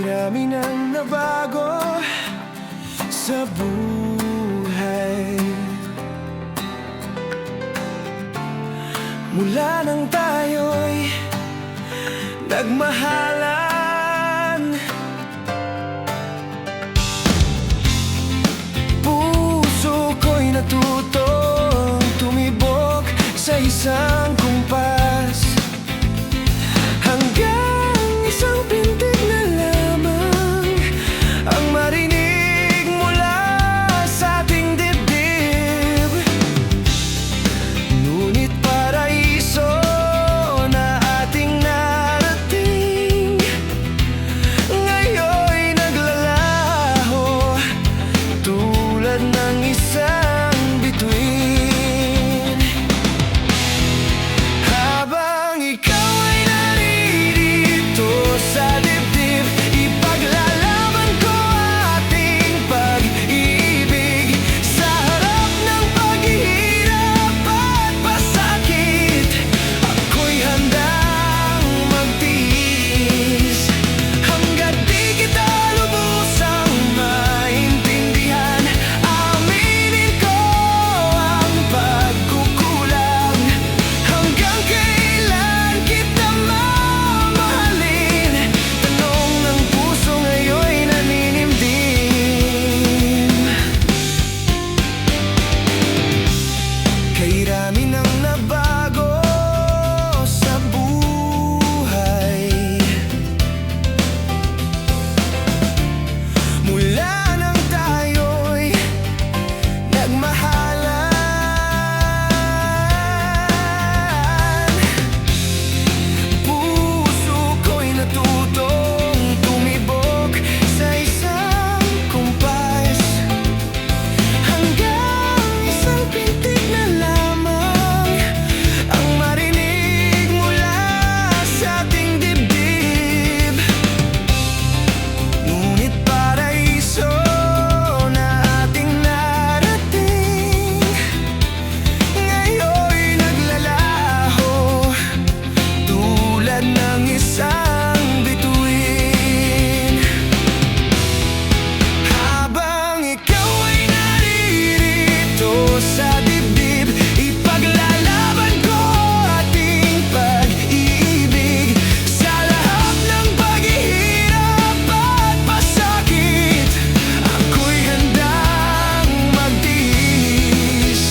Dami nang nabago sa buhay mula nang tayo'y nagmahalan. Puso ko'y natutong tumibok sa isang kumpas, hanggang isang pintig na lamang ang marinig mula sa ating dibdib. Ngunit paraiso na ating narating, ngayon'y naglalaho tulad ng isang bituin. Habang ikaw ay naririto sa dibdib, ipaglalaban ko ating pag-ibig. Sa harap ng paghihirap at pasakit, ako'y handang magtiis. Hangga't di kita lubusang maintindihan, aminin ko ang pagkukulang. Hanggang kailan kita mamahalin? Tanong ng puso ngayon'y naninimdim. Kay dami nang nabago sa buhay mula nang tayo'y nagmahalan. Puso ko'y natutong tumibok sa isang kumpas, hanggang isang pintig na lamang ang marinig mula sa ating dibdib. Ngunit paraiso na ating narating, ngayon'y naglalaho tulad ng isang bituin. Habang ikaw ay naririto sa dibdib, ipaglalaban ko ating pag-ibig. Sa lahat ng paghihirap at pasakit, ako'y handang magtiis.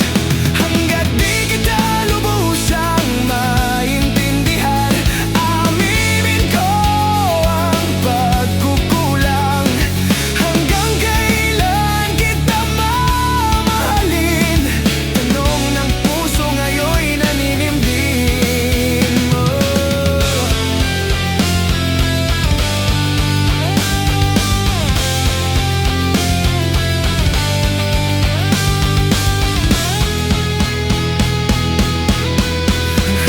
Hangga't di kita lubusang maintindihan, aminin ko ang pagkukulang. Hanggang kailan kita mamahalin? Tanong ng puso ngayon'y naninimdim.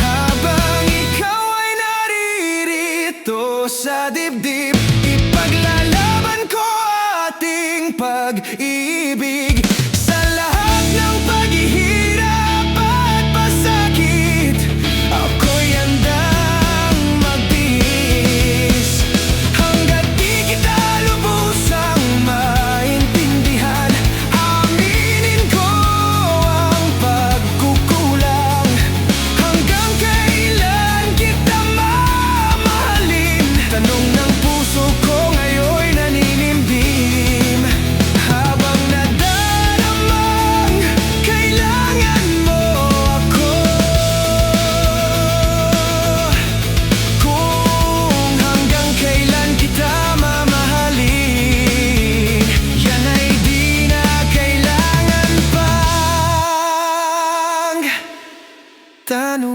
Habang ikaw ay naririto sa dibdib, ipaglalaban ko ating pag-ibig. Sa lahat ng paghihirap at pasakit, ako'y handang magtiis. Hangga't di kita lubusang maintindihan, aminin ko ang pagkukulang. Hanggang kailan kita mamahalin? Tanong ng puso ko ngayon'y naninimdim. Habang nadaramang kailangan mo ako, kung hanggang kailan kita mamahalin, yan ay di na kailangan pang tanong.